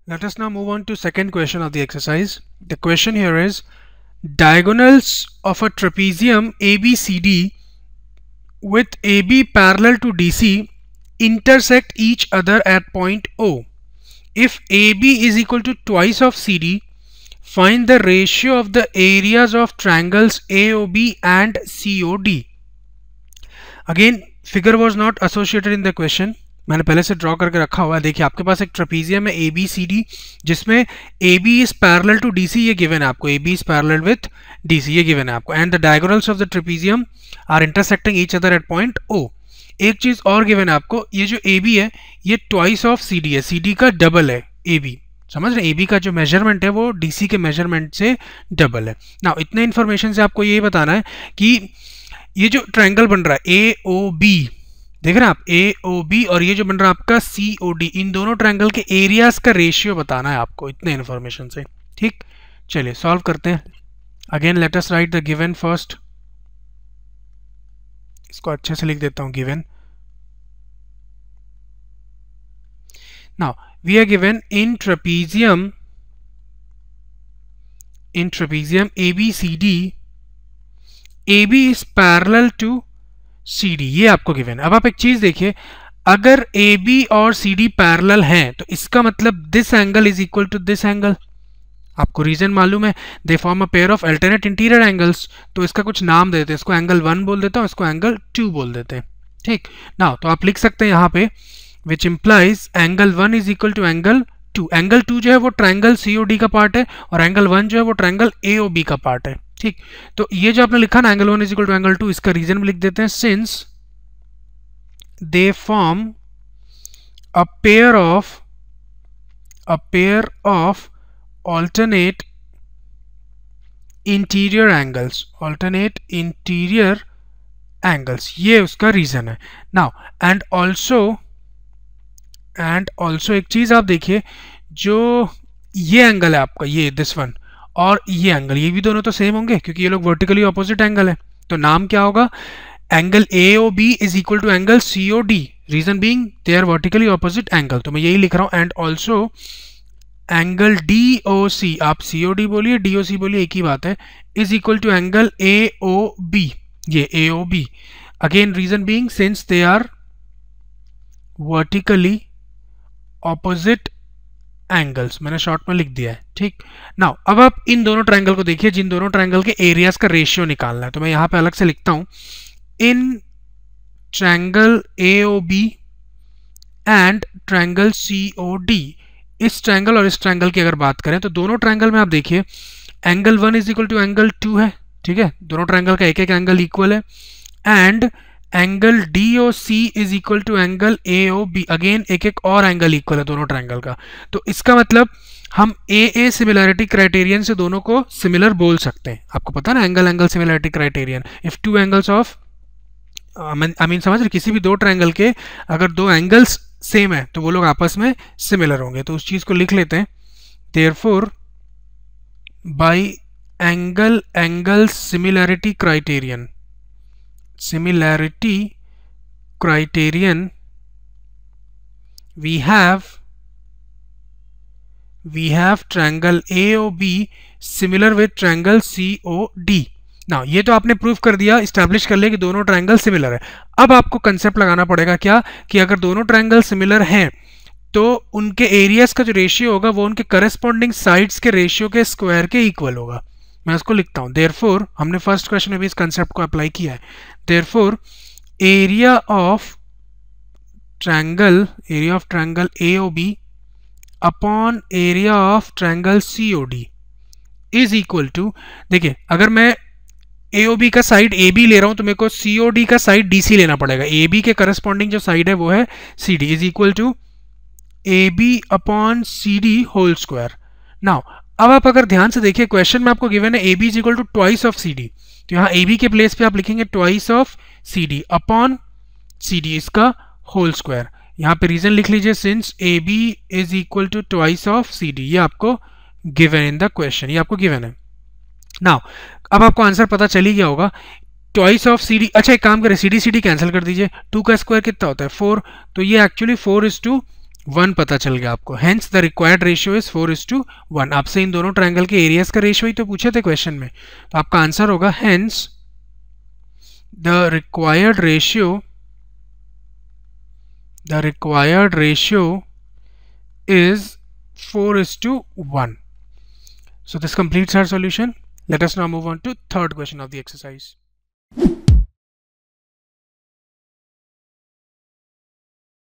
Let us now move on to second question of the exercise. The question here is diagonals of a trapezium ABCD with AB parallel to DC intersect each other at point O. If AB is equal to twice of CD, find the ratio of the areas of triangles AOB and COD. Again, figure was not associated in the question. मैंने पहले से draw करके रखा हुआ है. देखिए आपके पास एक ट्रेपीजियम है ABCD जिसमें AB is parallel to DC, ये गिवन है आपको. AB is parallel with DC, ये गिवन है आपको. And the diagonals of the trapezium are intersecting each other at point O. एक चीज और गिवन है आपको, ये जो AB है ये ट्वाइस ऑफ CD है. CD का डबल है AB. समझ रहे हैं? AB का जो मेजरमेंट है वो DC के मेजरमेंट से डबल है. नाउ इतने इन्फॉर्मेशन से आपको ये बताना है कि ये जो ट्रायंगल बन रहा है AOB, देख रहे हैं आप AOB, और ये जो बन रहा है आपका COD, इन दोनों ट्रायंगल के एरियाज का रेशियो बताना है आपको इतने इन्फॉर्मेशन से. ठीक, चलिए सॉल्व करते हैं. Again let us write the given first. इसको अच्छे से लिख देता हूं. Given, now we are given in trapezium ABCD AB is parallel to CD, ये आपको गिवन. अब आप एक चीज देखिए, अगर AB और CD पैरेलल हैं तो इसका मतलब this angle is equal to this angle. आपको रीजन मालूम है, they form a pair of alternate interior angles. तो इसका कुछ नाम देते हैं, इसको एंगल 1 बोल देता हूं, इसको एंगल 2 बोल देते हैं. ठीक, नाउ तो आप लिख सकते हैं यहाँ पे which implies angle 1 is equal to angle 2. Angle 2 जो है वो ट्रायंगल COD का पार्ट है और एंगल 1 जो है वो ट्रायंगल AOB का पार्ट है. ठीक, तो ये जो आपने लिखा ना angle 1 is equal to angle 2, इसका रीजन भी लिख देते हैं. Since they form a pair of alternate interior angles, ये उसका रीजन है. नाउ एंड ऑल्सो एक चीज आप देखिए, जो ये एंगल है आपका, ये दिस वन, और ये एंगल, ये भी दोनों तो सेम होंगे क्योंकि ये लोग वर्टिकली ऑपोजिट एंगल है. तो नाम क्या होगा? Angle AOB is equal to angle COD. Reason being they are vertically opposite angle. तो मैं यही लिख रहा हूं. एंड ऑल्सो एंगल DOC, आप COD बोलिए DOC बोलिए एक ही बात है, is equal to angle AOB, ये AOB. Again reason being since they are vertically opposite angles, मैंने शॉर्ट में लिख दिया है. ठीक, नाउ अब आप इन दोनों ट्रायंगल को देखिए, जिन दोनों ट्रायंगल के एरियाज का रेशियो निकालना है. तो मैं यहां पे अलग से लिखता हूं, in triangle AOB and triangle COD. इस ट्रायंगल और इस ट्रायंगल की अगर बात करें तो दोनों ट्रायंगल में आप देखिए angle 1 is equal to angle 2 है. ठीक है, दोनों ट्रायंगल का एक एक एंगल इक्वल है. And angle DOC is equal to angle AOB, again एक एक और एंगल इक्वल है दोनों ट्रायंगल का. तो इसका मतलब हम AA सिमिलैरिटी क्राइटेरियन से दोनों को सिमिलर बोल सकते हैं. आपको पता ना angle similarity criterion, if two angles of I mean समझ रहे, किसी भी दो ट्रायंगल के अगर दो एंगल्स सेम है तो वो लोग आपस में सिमिलर होंगे. तो उस चीज को लिख लेते हैं. Therefore by angle similarity criterion we have triangle AOB similar with triangle COD. ना ये तो आपने प्रूफ कर दिया, इस्टेब्लिश कर लिया कि दोनों ट्रायंगल सिमिलर है. अब आपको कंसेप्ट लगाना पड़ेगा क्या, कि अगर दोनों ट्रायंगल सिमिलर हैं तो उनके एरियाज का जो रेशियो होगा वो उनके करस्पॉन्डिंग साइड्स के रेशियो के स्क्वायर के इक्वल होगा. मैं उसको लिखता हूं. देयरफॉर हमने फर्स्ट क्वेश्चन में भी इस कंसेप्ट को अप्लाई किया है. Therefore area of triangle AOB upon area of triangle COD is equal to, देखिए अगर मैं AOB का साइड AB ले रहा हूं तो मेरे को COD का साइड DC लेना पड़ेगा. AB के करस्पॉन्डिंग जो साइड है वो है CD, is equal to AB upon CD whole square. Now अब आप अगर ध्यान से देखिए, क्वेश्चन में आपको गिवन है AB is equal to twice of CD. तो यहाँ AB के प्लेस पे आप लिखेंगे twice of CD upon CD, इसका होल स्क्वायर. यहाँ पे रीजन लिख लीजिए, since AB is equal to twice of CD. ये आपको गिवन इन द क्वेश्चन, ये आपको गिवन है. नाउ अब आपको आंसर पता चल ही गया होगा. ट्वाइस ऑफ CD, अच्छा एक काम करें, CD कैंसिल कर दीजिए. 2 का स्क्वायर कितना होता है 4, तो ये एक्चुअली 4 is to 1 पता चल गया आपको, hence the required ratio is 4:1। आपसे इन दोनों ट्रायंगल के एरियाज का रेशियो ही तो पूछे थे क्वेश्चन में, तो आपका आंसर होगा hence the required ratio is 4:1. So this completes our solution. Let us now move on to third question of the exercise.